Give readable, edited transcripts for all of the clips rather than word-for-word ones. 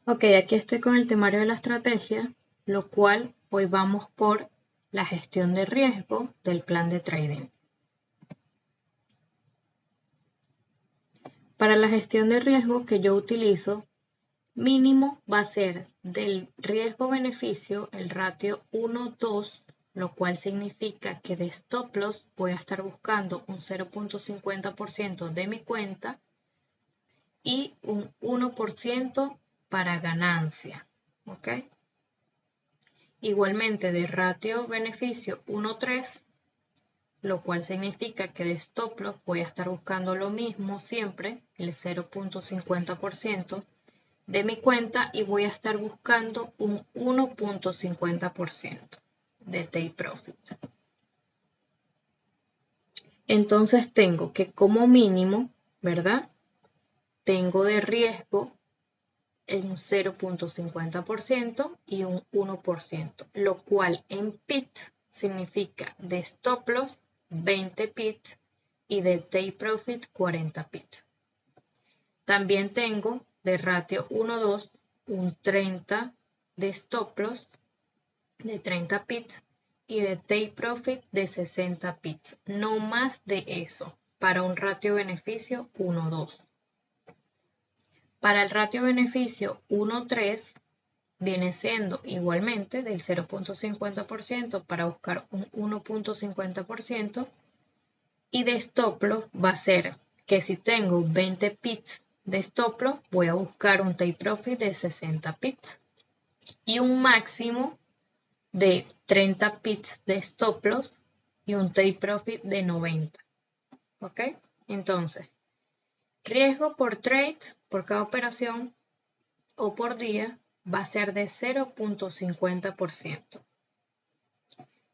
Ok, aquí estoy con el temario de la estrategia, lo cual hoy vamos por la gestión de riesgo del plan de trading. Para la gestión de riesgo que yo utilizo, mínimo va a ser del riesgo-beneficio el ratio 1:2, lo cual significa que de stop loss voy a estar buscando un 0.50% de mi cuenta y un 1% para ganancia. ¿Ok? Igualmente de ratio beneficio 1:3, lo cual significa que de stop loss voy a estar buscando lo mismo siempre, el 0.50% de mi cuenta y voy a estar buscando un 1.50% de take profit. Entonces tengo que como mínimo, ¿verdad? Tengo de riesgo un 0.50% y un 1%, lo cual en pips significa de stop loss 20 pips y de take profit 40 pips. También tengo de ratio 1:2 un 30 de stop loss de 30 pips y de take profit de 60 pips, no más de eso, para un ratio beneficio 1:2. Para el ratio beneficio 1:3 viene siendo igualmente del 0.50% para buscar un 1.50% y de stop loss va a ser que si tengo 20 pips de stop loss voy a buscar un take profit de 60 pips y un máximo de 30 pips de stop loss y un take profit de 90. ¿Ok? Entonces, riesgo por trade, por cada operación o por día, va a ser de 0.50%.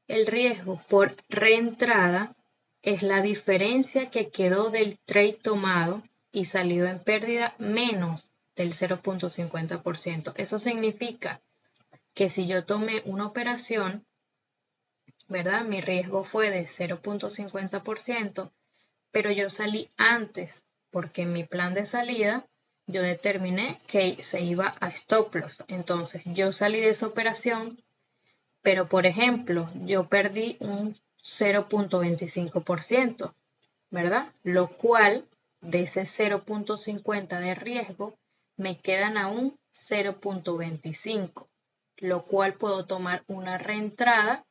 El riesgo por reentrada es la diferencia que quedó del trade tomado y salido en pérdida menos del 0.50%. Eso significa que si yo tomé una operación, ¿verdad? Mi riesgo fue de 0.50%, pero yo salí antes porque en mi plan de salida yo determiné que se iba a stop loss. Entonces yo salí de esa operación, pero por ejemplo yo perdí un 0.25%, ¿verdad? Lo cual de ese 0.50 de riesgo me quedan aún 0.25, lo cual puedo tomar una reentrada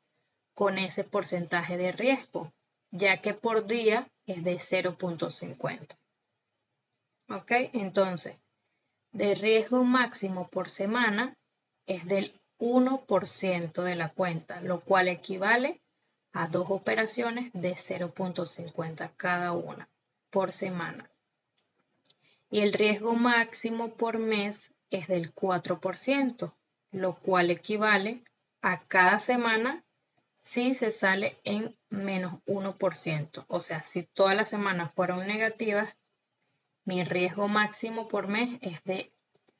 con ese porcentaje de riesgo, ya que por día es de 0.50. ¿Ok? Entonces, de riesgo máximo por semana es del 1% de la cuenta, lo cual equivale a 2 operaciones de 0.50 cada una por semana. Y el riesgo máximo por mes es del 4%, lo cual equivale a cada semana si se sale en menos 1%. O sea, si todas las semanas fueron negativas, mi riesgo máximo por mes es de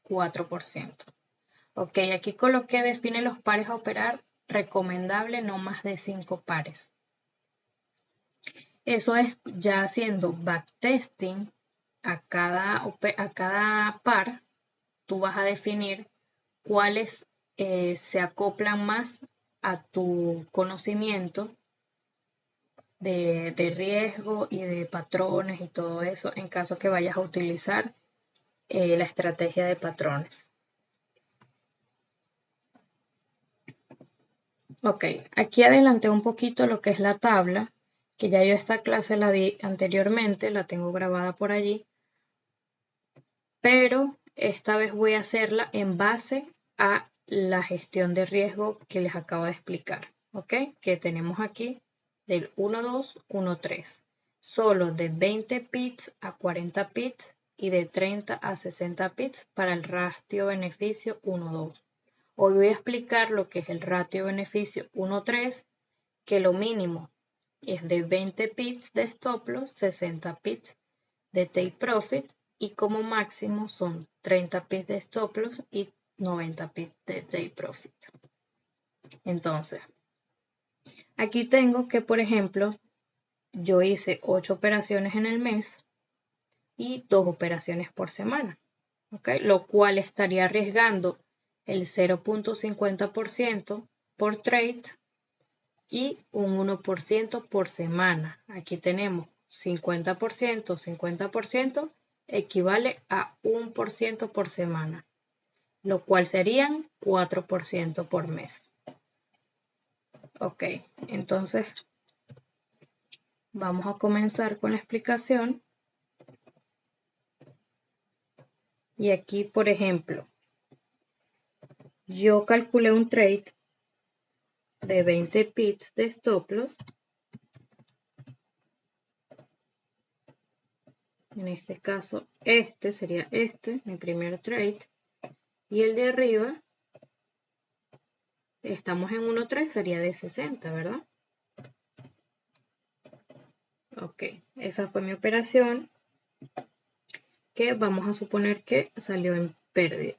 4%. Ok, aquí coloqué define los pares a operar, recomendable no más de 5 pares. Eso es ya haciendo backtesting a cada par, tú vas a definir cuáles se acoplan más a tu conocimiento de riesgo y de patrones y todo eso en caso que vayas a utilizar la estrategia de patrones. Ok, aquí adelanté un poquito lo que es la tabla, que ya yo esta clase la di anteriormente, la tengo grabada por allí, pero esta vez voy a hacerla en base a la gestión de riesgo que les acabo de explicar, ¿ok? Que tenemos aquí del 1:2, 1:3, solo de 20 pips a 40 pips y de 30 a 60 pips para el ratio beneficio 1:2. Hoy voy a explicar lo que es el ratio beneficio 1:3, que lo mínimo es de 20 pips de stop loss, 60 pips de take profit y como máximo son 30 pips de stop loss y 90 pips de take profit. Entonces, aquí tengo que, por ejemplo, yo hice 8 operaciones en el mes y 2 operaciones por semana. ¿ok? Lo cual estaría arriesgando el 0.50% por trade y un 1% por semana. Aquí tenemos 50%, 50% equivale a 1% por semana, lo cual serían 4% por mes. Ok, entonces vamos a comenzar con la explicación. Y aquí, por ejemplo, yo calculé un trade de 20 pips de stop loss. En este caso, este sería mi primer trade. Y el de arriba, estamos en 1.3, sería de 60, ¿verdad? Ok, esa fue mi operación, que vamos a suponer que salió en pérdida.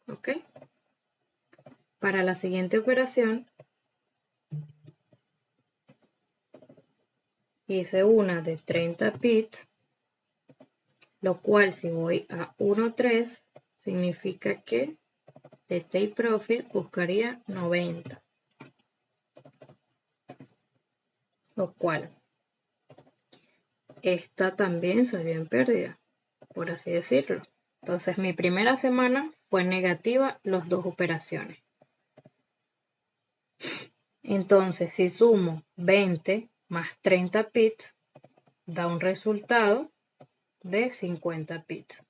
Ok. Para la siguiente operación, hice una de 30 pips, lo cual si voy a 1.3, significa que de take profit buscaría 90. Lo cual, esta también salió en pérdida, por así decirlo. Entonces mi primera semana fue negativa las dos operaciones. Entonces si sumo 20 más 30 pips, da un resultado de 50 pips.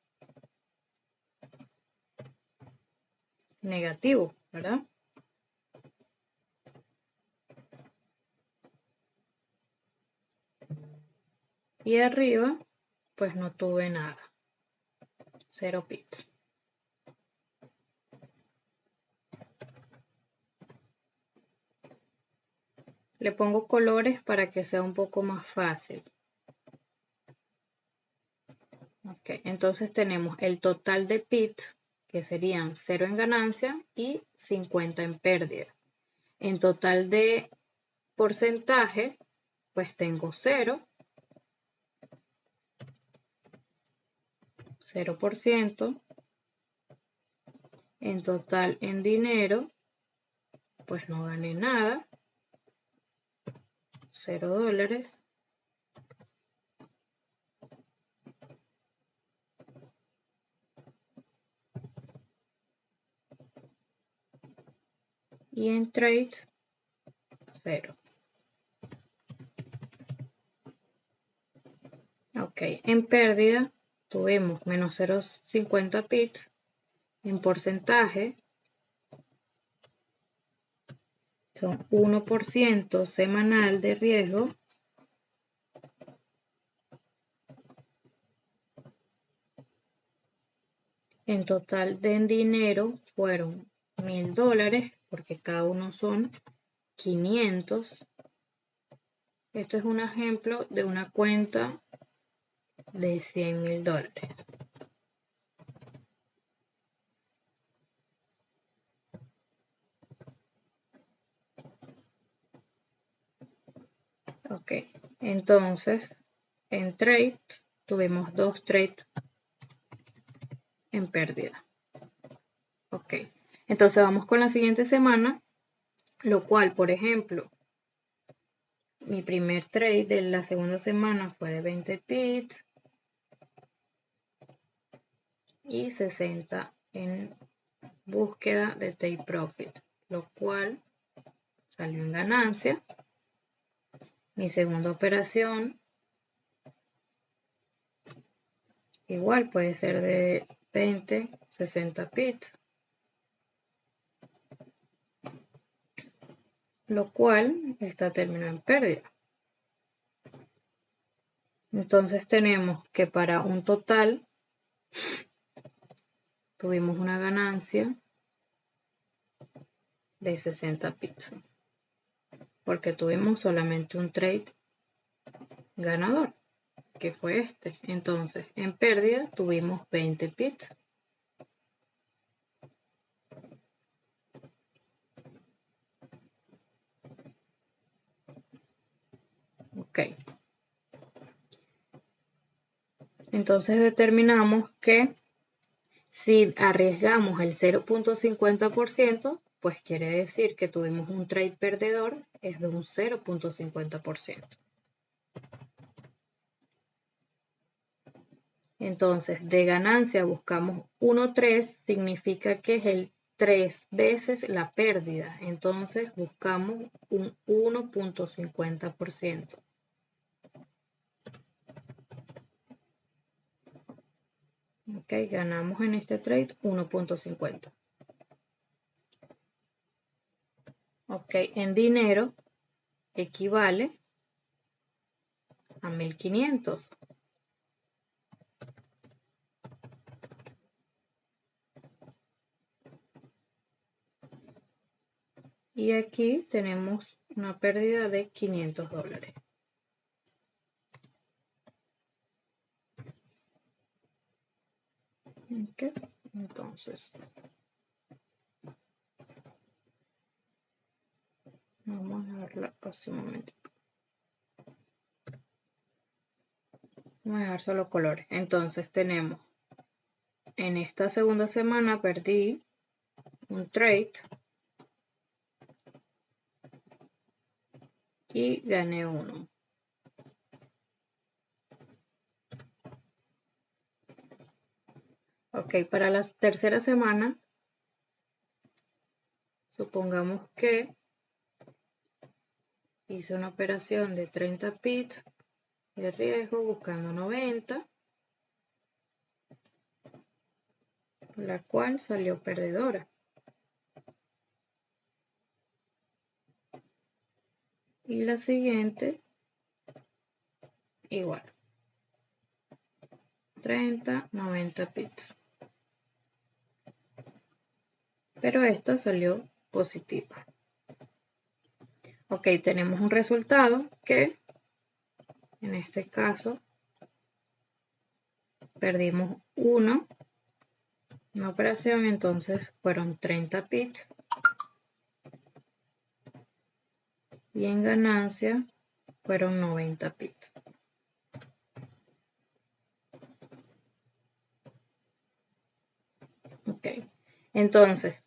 Negativo, ¿verdad? Y arriba, pues no tuve nada. 0 pips. Le pongo colores para que sea un poco más fácil. Ok, entonces tenemos el total de pips, que serían 0 en ganancia y 50 en pérdida. En total de porcentaje, pues tengo 0, 0%. En total en dinero, pues no gané nada, 0 dólares. Y en trade, 0. Ok, en pérdida tuvimos menos 0,50 pips. En porcentaje son 1% semanal de riesgo. En total en dinero fueron 1000 dólares, porque cada uno son 500. Esto es un ejemplo de una cuenta de 100.000 dólares. Ok, entonces en trade tuvimos 2 trades en pérdida. Ok, entonces vamos con la siguiente semana, lo cual, por ejemplo, mi primer trade de la segunda semana fue de 20 pips y 60 en búsqueda de take profit, lo cual salió en ganancia. Mi segunda operación igual puede ser de 20, 60 pips, lo cual esta terminó en pérdida. Entonces tenemos que para un total tuvimos una ganancia de 60 pips, porque tuvimos solamente un trade ganador, que fue este. Entonces en pérdida tuvimos 20 pips. Ok. Entonces determinamos que Si arriesgamos el 0.50%, pues quiere decir que tuvimos un trade perdedor, es de un 0.50%. Entonces, de ganancia buscamos 1.3, significa que es el 3 veces la pérdida. Entonces, buscamos un 1.50%. Ok, ganamos en este trade 1.50. Ok, en dinero equivale a 1.500. Y aquí tenemos una pérdida de $500. Ok, entonces vamos a verla hace un momento. Vamos a dejar solo colores. Entonces tenemos, en esta segunda semana perdí un trade y gané uno. Ok, para la tercera semana, supongamos que hice una operación de 30 pips de riesgo buscando 90, la cual salió perdedora. Y la siguiente, igual. 30, 90 pips. Pero esta salió positiva. Ok, tenemos un resultado que, en este caso, perdimos una operación, entonces fueron 30 pips. Y en ganancia fueron 90 pips. Ok, entonces,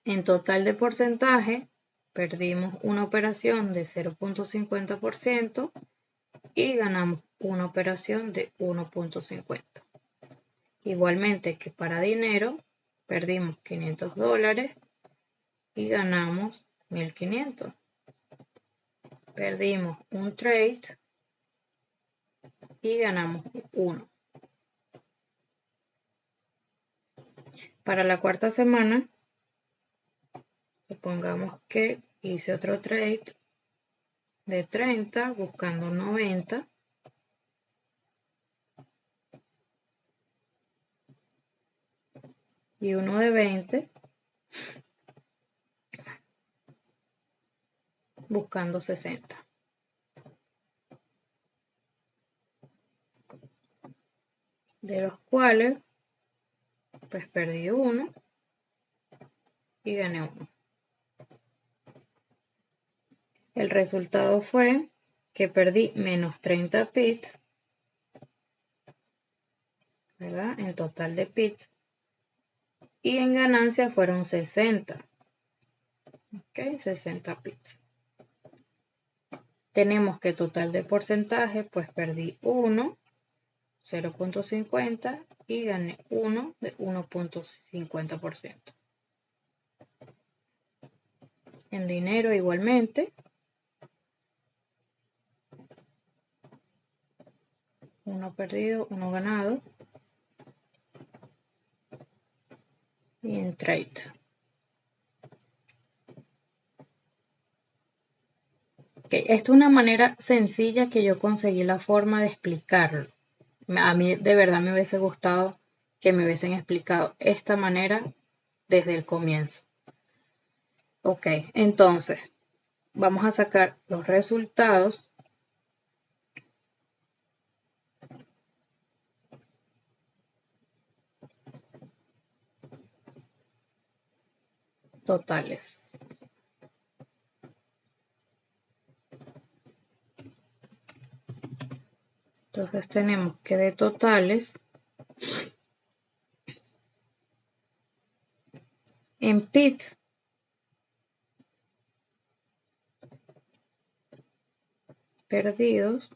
en total de porcentaje, perdimos una operación de 0.50% y ganamos una operación de 1.50. Igualmente que para dinero, perdimos $500 y ganamos 1.500. Perdimos un trade y ganamos 1. Para la cuarta semana, supongamos que hice otro trade de 30 buscando 90. Y uno de 20 buscando 60. De los cuales pues perdí uno y gané uno. El resultado fue que perdí menos 30 pips, ¿verdad? En total de pips. Y en ganancia fueron 60. Ok, 60 pips. Tenemos que total de porcentaje, pues perdí 1, 0.50 y gané 1 de 1.50%. En dinero igualmente. Uno perdido, uno ganado. Y en trade. Okay, esta es una manera sencilla que yo conseguí la forma de explicarlo. A mí de verdad me hubiese gustado que me hubiesen explicado esta manera desde el comienzo. Ok, entonces vamos a sacar los resultados totales. Entonces tenemos que de totales En PIT, perdidos,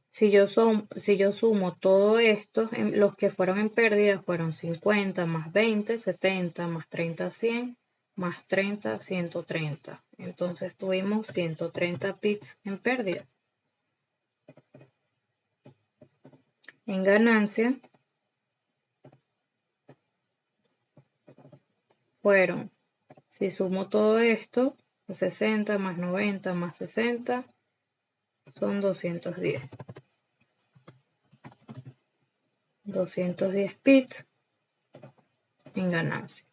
si yo sumo todo esto, los que fueron en pérdida fueron 50 más 20, 70 más 30, 100, más 30, 130. Entonces tuvimos 130 pips en pérdida. En ganancia fueron, si sumo todo esto, 60 más 90 más 60, son 210. 210 pips en ganancia.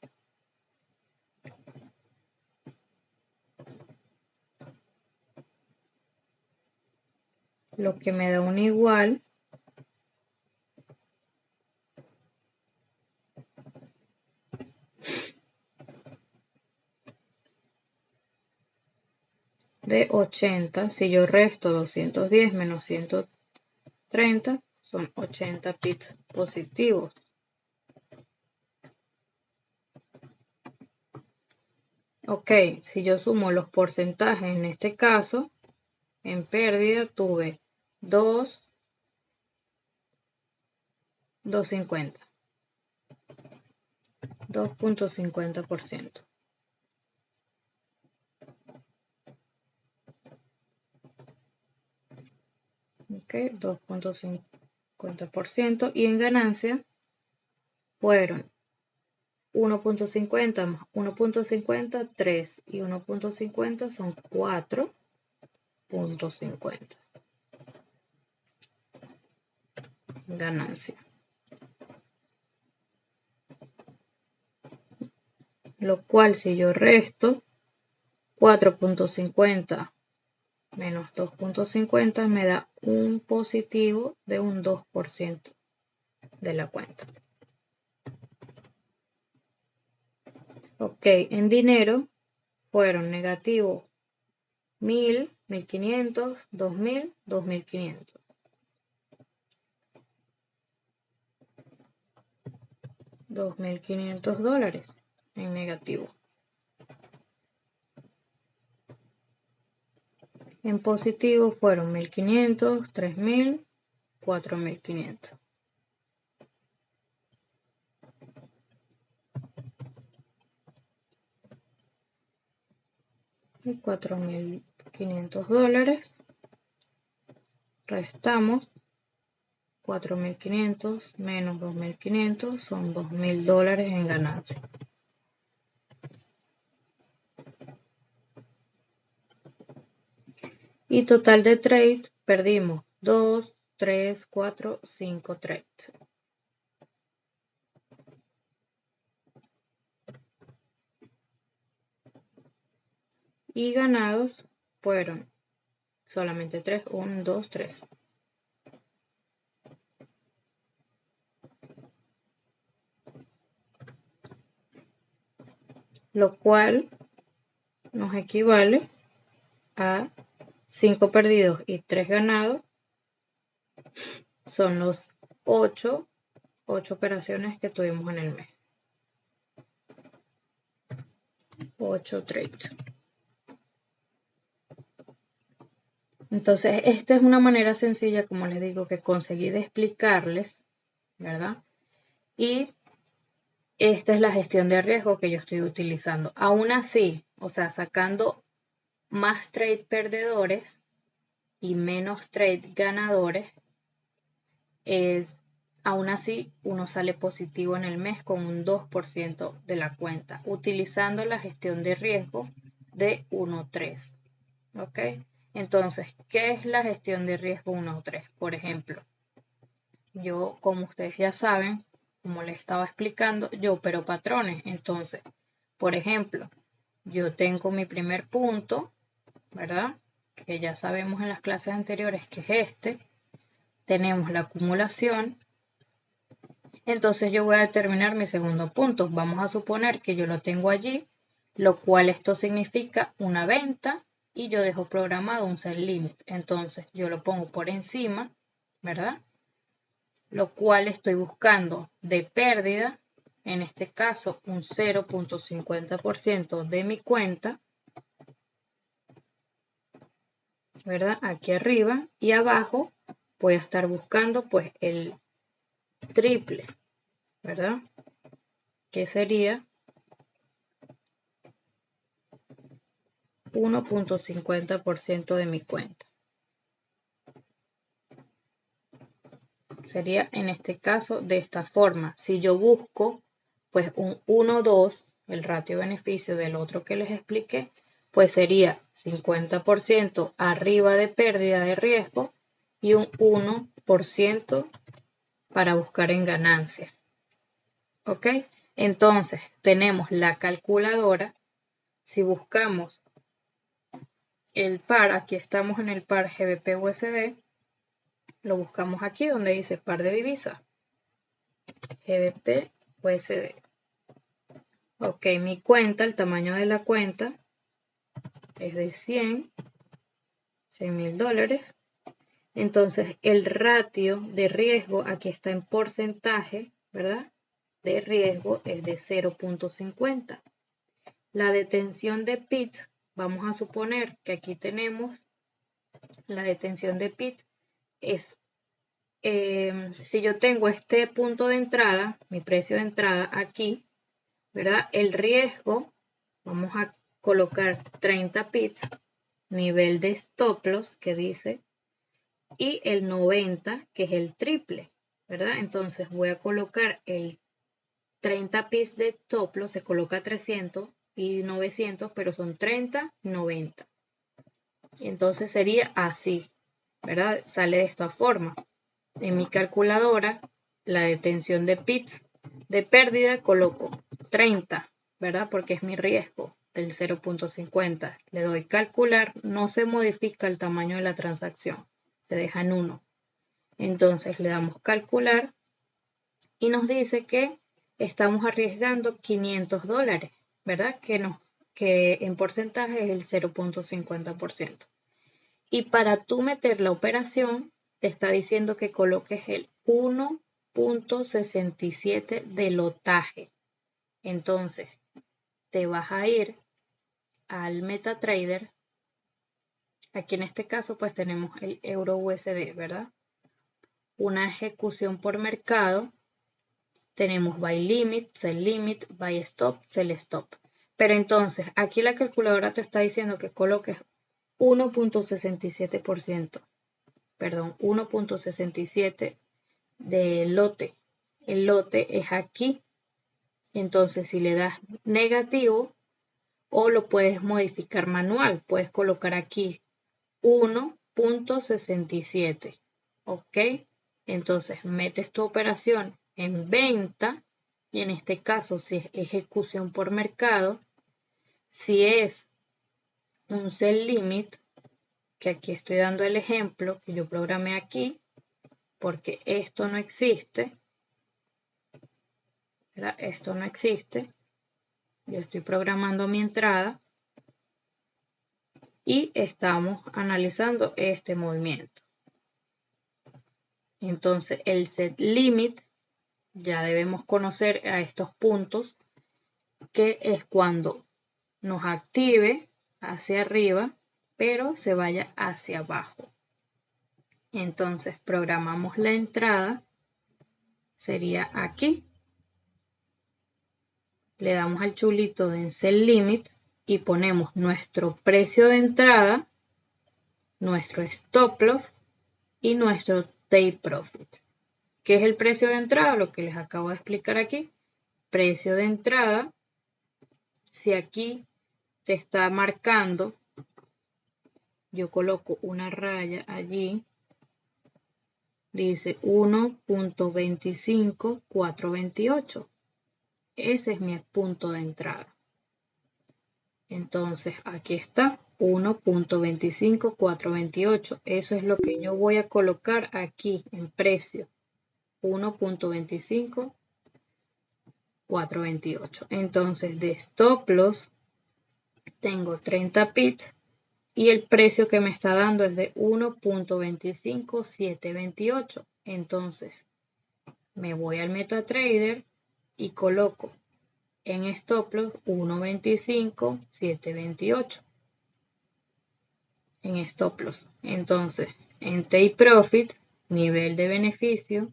Lo que me da un igual de 80. Si yo resto 210 menos 130, son 80 pips positivos. Ok, si yo sumo los porcentajes en este caso, en pérdida tuve 2.50. 2.50%. Ok, 2.50%. Y en ganancia fueron 1.50 más 1.50, 3. Y 1.50 son 4.50. Ganancia. Lo cual si yo resto 4.50 menos 2.50 me da un positivo de un 2% de la cuenta. Ok, en dinero fueron negativos 1.000, 1.500, 2.000, 2.500. $2.500 en negativo. En positivo fueron 1.500, 3.000, 4.500. Y $4.500. Restamos 4.500 menos 2.500 son $2.000 en ganancia. Y total de trade perdimos 2, 3, 4, 5 trades. Y ganados fueron solamente 3, 1, 2, 3. Lo cual nos equivale a 5 perdidos y 3 ganados. Son los 8 operaciones que tuvimos en el mes. 8 trades. Entonces, esta es una manera sencilla, como les digo, que conseguí de explicarles, ¿verdad? Y esta es la gestión de riesgo que yo estoy utilizando. Aún así, o sea, sacando más trade perdedores y menos trade ganadores, aún así uno sale positivo en el mes con un 2% de la cuenta, utilizando la gestión de riesgo de 1.3. ¿Ok? Entonces, ¿qué es la gestión de riesgo 1.3? Por ejemplo, yo, como ustedes ya saben, como les estaba explicando, yo opero patrones. Entonces, por ejemplo, yo tengo mi primer punto, ¿verdad? Que ya sabemos en las clases anteriores que es este. Tenemos la acumulación. Entonces yo voy a determinar mi segundo punto. Vamos a suponer que yo lo tengo allí, lo cual esto significa una venta y yo dejo programado un sell limit. Entonces yo lo pongo por encima, ¿verdad? Lo cual estoy buscando de pérdida en este caso un 0.50% de mi cuenta, ¿verdad? Aquí arriba y abajo voy a estar buscando pues el triple, ¿verdad? Que sería 1.50% de mi cuenta. Sería en este caso de esta forma. Si yo busco pues un 1,2, el ratio beneficio del otro que les expliqué, pues sería 50% arriba de pérdida de riesgo y un 1% para buscar en ganancia. ¿Ok? Entonces tenemos la calculadora. Si buscamos el par, aquí estamos en el par GBP-USD, lo buscamos aquí donde dice par de divisas, GBP-USD. Ok, mi cuenta, el tamaño de la cuenta es de 100 mil dólares. Entonces el ratio de riesgo, aquí está en porcentaje, ¿verdad? De riesgo es de 0.50. La detención de PIT, vamos a suponer que aquí tenemos la detención de PIT, es si yo tengo este punto de entrada, mi precio de entrada aquí, ¿verdad? El riesgo, vamos a colocar 30 pips, nivel de stop loss que dice, y el 90 que es el triple, ¿verdad? Entonces voy a colocar el 30 pips de stop loss, se coloca 300 y 900, pero son 30 y 90. Entonces sería así, ¿verdad? Sale de esta forma. En mi calculadora, la detención de pips de pérdida coloco 30, ¿verdad? Porque es mi riesgo del 0.50. Le doy calcular, no se modifica el tamaño de la transacción, se deja en 1. Entonces le damos calcular y nos dice que estamos arriesgando 500 dólares, ¿verdad? Que en porcentaje es el 0.50%. Y para tú meter la operación, te está diciendo que coloques el 1.67 de lotaje. Entonces, te vas a ir al MetaTrader. Aquí en este caso, pues tenemos el euro USD, ¿verdad? Una ejecución por mercado. Tenemos buy limit, sell limit, buy stop, sell stop. Pero entonces, aquí la calculadora te está diciendo que coloques 1.67%. Perdón, 1.67 de lote. El lote es aquí. Entonces, si le das negativo o lo puedes modificar manual, puedes colocar aquí 1.67. ¿Ok? Entonces, metes tu operación en venta y en este caso, si es ejecución por mercado, si es un sell limit, que aquí estoy dando el ejemplo que yo programé aquí, porque esto no existe, ¿verdad? Esto no existe. Yo estoy programando mi entrada y estamos analizando este movimiento. Entonces, el set limit, ya debemos conocer a estos puntos, que es cuando nos active hacia arriba, pero se vaya hacia abajo. Entonces, programamos la entrada, sería aquí. Le damos al chulito de Sell Limit y ponemos nuestro precio de entrada, nuestro stop loss y nuestro take profit. ¿Qué es el precio de entrada? Lo que les acabo de explicar aquí. Precio de entrada, si aquí te está marcando, yo coloco una raya allí, dice 1.25428. Ese es mi punto de entrada. Entonces, aquí está 1.25428. Eso es lo que yo voy a colocar aquí en precio. 1.25428. Entonces, de stop loss tengo 30 pips y el precio que me está dando es de 1.25728. Entonces, me voy al MetaTrader, y coloco en stop loss 1.25, 7.28 en stop loss. Entonces, en take profit, nivel de beneficio,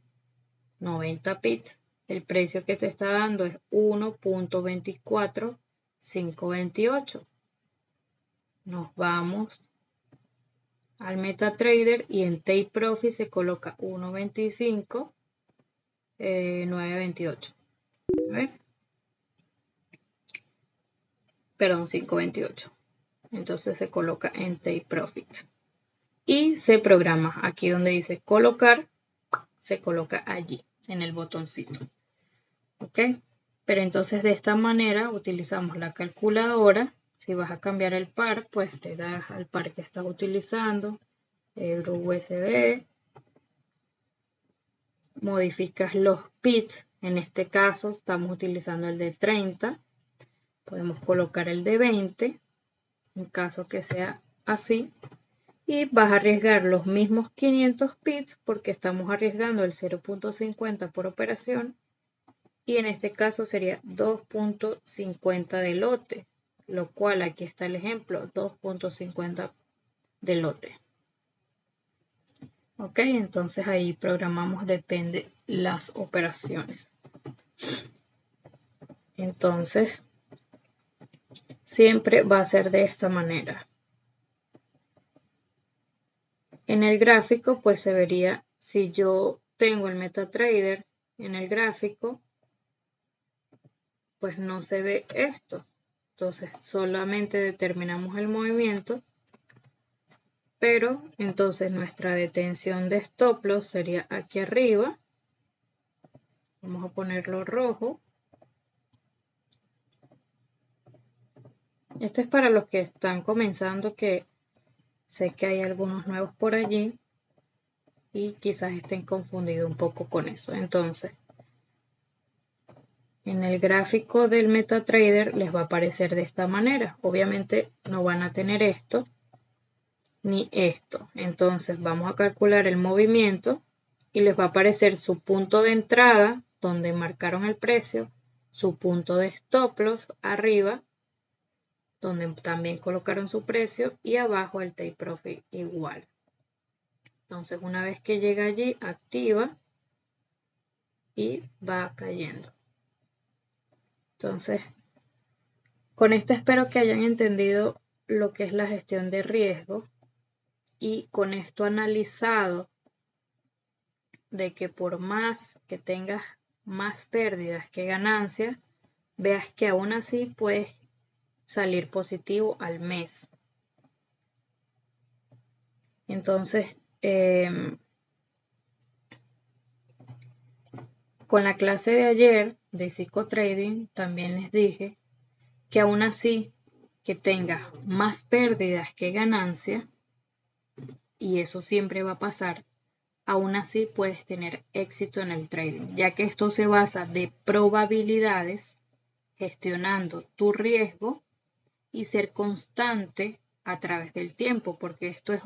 90 pips, el precio que te está dando es 1.24528. Nos vamos al MetaTrader y en take profit se coloca 1.25, 9.28. A ver. Perdón, 5.28. Entonces se coloca en take profit. Y se programa. Aquí donde dice colocar, se coloca allí, en el botoncito. ¿Ok? Pero entonces de esta manera utilizamos la calculadora. Si vas a cambiar el par, pues le das al par que estás utilizando, euro USD. Modificas los pips. En este caso estamos utilizando el de 30. Podemos colocar el de 20. En caso que sea así. Y vas a arriesgar los mismos 500 pips porque estamos arriesgando el 0.50 por operación. Y en este caso sería 2.50 de lote, lo cual aquí está el ejemplo, 2.50 de lote. Ok, entonces ahí programamos depende las operaciones. Entonces, siempre va a ser de esta manera. En el gráfico, pues se vería, si yo tengo el MetaTrader en el gráfico, pues no se ve esto. Entonces solamente determinamos el movimiento, pero entonces nuestra detención de stop loss sería aquí arriba. Vamos a ponerlo rojo. Esto es para los que están comenzando, que sé que hay algunos nuevos por allí y quizás estén confundidos un poco con eso. Entonces, en el gráfico del MetaTrader les va a aparecer de esta manera. Obviamente no van a tener esto ni esto. Entonces vamos a calcular el movimiento y les va a aparecer su punto de entrada donde marcaron el precio, su punto de stop loss arriba donde también colocaron su precio y abajo el take profit igual. Entonces una vez que llega allí activa y va cayendo. Entonces, con esto espero que hayan entendido lo que es la gestión de riesgo y con esto analizado de que por más que tengas más pérdidas que ganancias, veas que aún así puedes salir positivo al mes. Entonces, con la clase de ayer de psicotrading también les dije que aún así que tengas más pérdidas que ganancias, y eso siempre va a pasar, aún así puedes tener éxito en el trading, ya que esto se basa de probabilidades, gestionando tu riesgo y ser constante a través del tiempo, porque esto es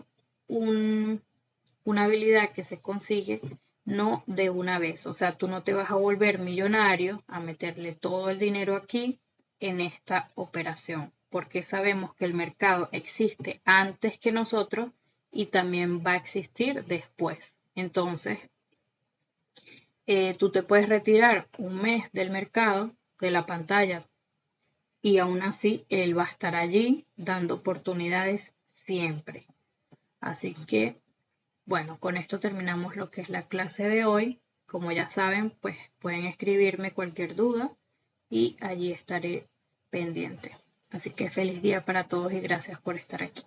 una habilidad que se consigue no de una vez. O sea, tú no te vas a volver millonario a meterle todo el dinero aquí en esta operación, porque sabemos que el mercado existe antes que nosotros y también va a existir después. Entonces, tú te puedes retirar un mes del mercado, de la pantalla, y aún así él va a estar allí dando oportunidades siempre. Así que, bueno, con esto terminamos lo que es la clase de hoy. Como ya saben, pues pueden escribirme cualquier duda y allí estaré pendiente. Así que feliz día para todos y gracias por estar aquí.